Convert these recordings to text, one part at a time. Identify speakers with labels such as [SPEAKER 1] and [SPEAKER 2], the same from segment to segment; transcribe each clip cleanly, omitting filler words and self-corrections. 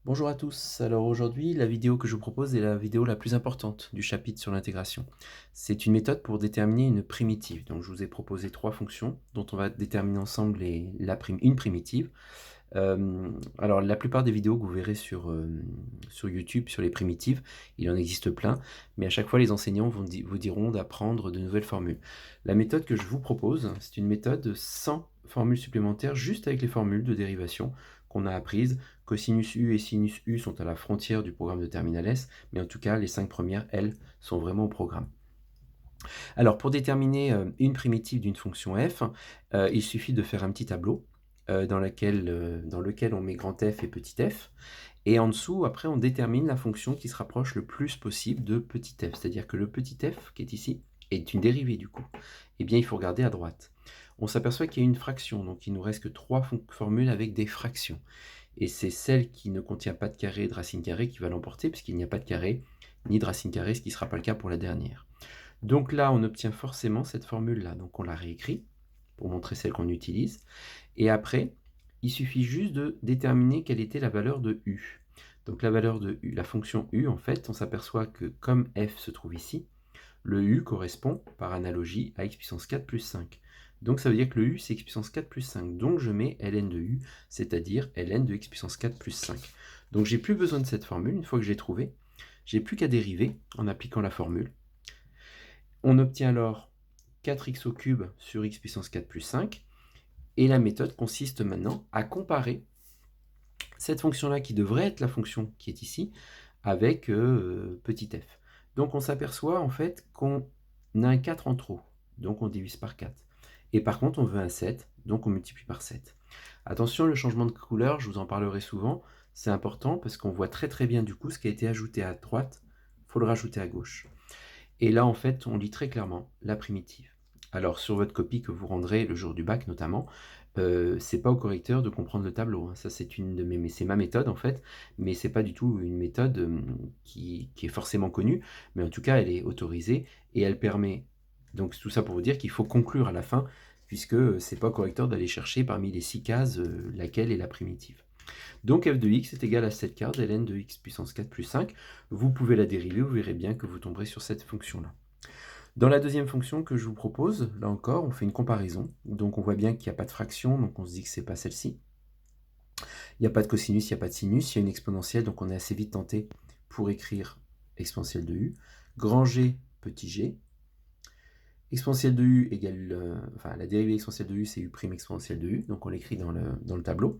[SPEAKER 1] Bonjour à tous. Alors aujourd'hui, la vidéo que je vous propose est la vidéo la plus importante du chapitre sur l'intégration. C'est une méthode pour déterminer une primitive. Donc je vous ai proposé trois fonctions dont on va déterminer ensemble une primitive. Alors la plupart des vidéos que vous verrez sur YouTube sur les primitives, il en existe plein, mais à chaque fois les enseignants vous diront d'apprendre de nouvelles formules. La méthode que je vous propose, c'est une méthode sans formules supplémentaires, juste avec les formules de dérivation qu'on a apprises. Cosinus U et sinus U sont à la frontière du programme de Terminal S, mais en tout cas les 5 premières, elles, sont vraiment au programme. Alors pour déterminer une primitive d'une fonction f, il suffit de faire un petit tableau dans lequel on met grand F et petit f. Et en dessous, après, on détermine la fonction qui se rapproche le plus possible de petit f. C'est-à-dire que le petit f, qui est ici, est une dérivée du coup. Eh bien, il faut regarder à droite. On s'aperçoit qu'il y a une fraction, donc il nous reste que trois formules avec des fractions. Et c'est celle qui ne contient pas de carré et de racine carrée qui va l'emporter, puisqu'il n'y a pas de carré ni de racine carrée, ce qui ne sera pas le cas pour la dernière. Donc là, on obtient forcément cette formule-là. Donc on la réécrit pour montrer celle qu'on utilise. Et après, il suffit juste de déterminer quelle était la valeur de u. Donc la valeur de u, la fonction u, en fait, on s'aperçoit que comme f se trouve ici, le u correspond par analogie à x puissance 4 plus 5. Donc ça veut dire que le u, c'est x puissance 4 plus 5. Donc je mets ln de u, c'est-à-dire ln de x puissance 4 plus 5. Donc j'ai plus besoin de cette formule, une fois que je l'ai trouvée. J'ai plus qu'à dériver en appliquant la formule. On obtient alors 4x au cube sur x puissance 4 plus 5. Et la méthode consiste maintenant à comparer cette fonction-là, qui devrait être la fonction qui est ici, avec petit f. Donc on s'aperçoit en fait qu'on a un 4 en trop, donc on divise par 4. Et par contre, on veut un 7, donc on multiplie par 7. Attention, le changement de couleur, je vous en parlerai souvent, c'est important parce qu'on voit très très bien du coup ce qui a été ajouté à droite, il faut le rajouter à gauche. Et là, en fait, on lit très clairement la primitive. Alors, sur votre copie que vous rendrez le jour du bac notamment, c'est pas au correcteur de comprendre le tableau, hein. Ça, c'est ma méthode en fait, mais c'est pas du tout une méthode qui est forcément connue, mais en tout cas, elle est autorisée et elle permet. Donc, tout ça pour vous dire qu'il faut conclure à la fin, puisque c'est pas au correcteur d'aller chercher parmi les 6 cases laquelle est la primitive. Donc f de x est égal à 7 quarts ln de x puissance 4 plus 5. Vous pouvez la dériver, vous verrez bien que vous tomberez sur cette fonction-là. Dans la deuxième fonction que je vous propose, là encore, on fait une comparaison. Donc on voit bien qu'il n'y a pas de fraction, donc on se dit que ce n'est pas celle-ci. Il n'y a pas de cosinus, il n'y a pas de sinus, il y a une exponentielle, donc on est assez vite tenté pour écrire exponentielle de u. Grand G, petit g. Exponentielle de u égale, la dérivée exponentielle de u, c'est u' exponentielle de u, donc on l'écrit dans le tableau.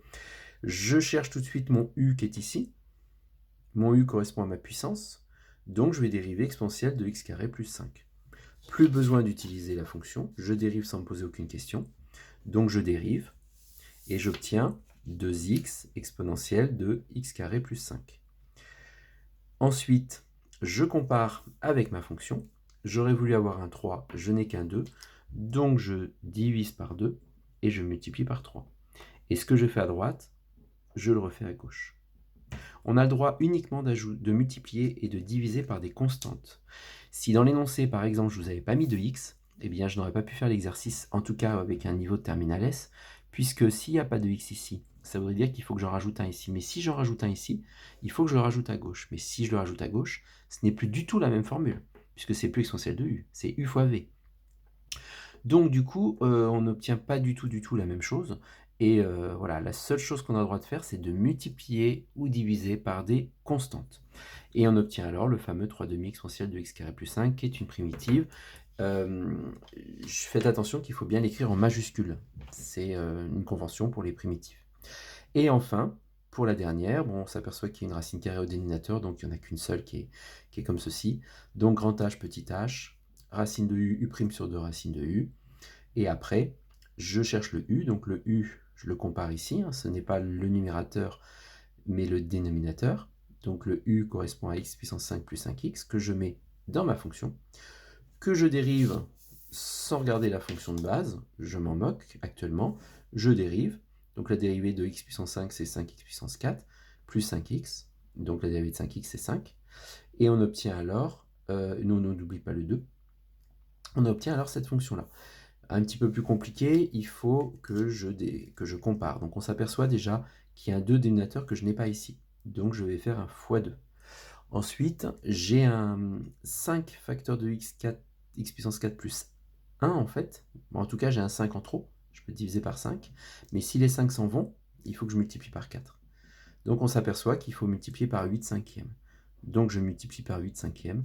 [SPEAKER 1] Je cherche tout de suite mon u qui est ici. Mon u correspond à ma puissance, donc je vais dériver exponentielle de x carré plus 5. Plus besoin d'utiliser la fonction, je dérive sans me poser aucune question. Donc je dérive, et j'obtiens 2x exponentielle de x carré plus 5. Ensuite, je compare avec ma fonction. J'aurais voulu avoir un 3, je n'ai qu'un 2, donc je divise par 2, et je multiplie par 3. Et ce que je fais à droite, je le refais à gauche. On a le droit uniquement de multiplier et de diviser par des constantes. Si dans l'énoncé, par exemple, je ne vous avais pas mis de x, eh bien, je n'aurais pas pu faire l'exercice, en tout cas avec un niveau de terminal S, puisque s'il n'y a pas de x ici, ça voudrait dire qu'il faut que j'en rajoute un ici. Mais si j'en rajoute un ici, il faut que je le rajoute à gauche. Mais si je le rajoute à gauche, ce n'est plus du tout la même formule, puisque c'est plus exponentielle de u, c'est u fois v. Donc du coup, on n'obtient pas du tout la même chose. Et voilà, la seule chose qu'on a le droit de faire, c'est de multiplier ou diviser par des constantes. Et on obtient alors le fameux 3/2 exponentielle de x carré plus 5, qui est une primitive. Faites attention qu'il faut bien l'écrire en majuscule. C'est une convention pour les primitives. Et enfin, pour la dernière, bon, on s'aperçoit qu'il y a une racine carrée au dénominateur, donc il n'y en a qu'une seule qui est comme ceci. Donc grand H, petit h, racine de u, u' sur 2 racines de u. Et après, je cherche le u, donc le u, je le compare ici, hein, ce n'est pas le numérateur, mais le dénominateur. Donc le u correspond à x puissance 5 plus 5x, que je mets dans ma fonction, que je dérive sans regarder la fonction de base, je m'en moque actuellement, je dérive, donc la dérivée de x puissance 5, c'est 5x puissance 4, plus 5x, donc la dérivée de 5x, c'est 5, et on obtient alors, nous, on n'oublie pas le 2, on obtient alors cette fonction-là. Un petit peu plus compliqué, il faut que je compare. Donc on s'aperçoit déjà qu'il y a un 2 dénominateur que je n'ai pas ici. Donc je vais faire un x2. Ensuite, j'ai un 5 facteur de x4, x puissance 4 plus 1 en fait. Bon, en tout cas, j'ai un 5 en trop. Je peux diviser par 5. Mais si les 5 s'en vont, il faut que je multiplie par 4. Donc on s'aperçoit qu'il faut multiplier par 8 cinquièmes. Donc je multiplie par 8 cinquièmes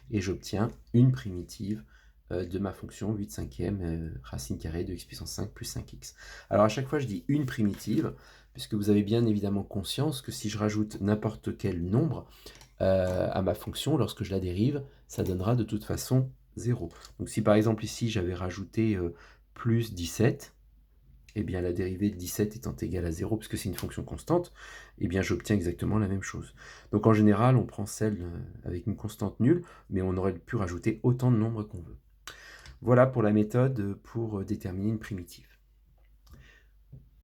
[SPEAKER 1] et j'obtiens une primitive de ma fonction 8 cinquièmes racine carrée de x puissance 5 plus 5x. Alors à chaque fois je dis une primitive, puisque vous avez bien évidemment conscience que si je rajoute n'importe quel nombre à ma fonction, lorsque je la dérive, ça donnera de toute façon 0. Donc si par exemple ici j'avais rajouté plus 17, eh bien la dérivée de 17 étant égale à 0, puisque c'est une fonction constante, eh bien j'obtiens exactement la même chose. Donc en général, on prend celle avec une constante nulle, mais on aurait pu rajouter autant de nombres qu'on veut. Voilà pour la méthode pour déterminer une primitive.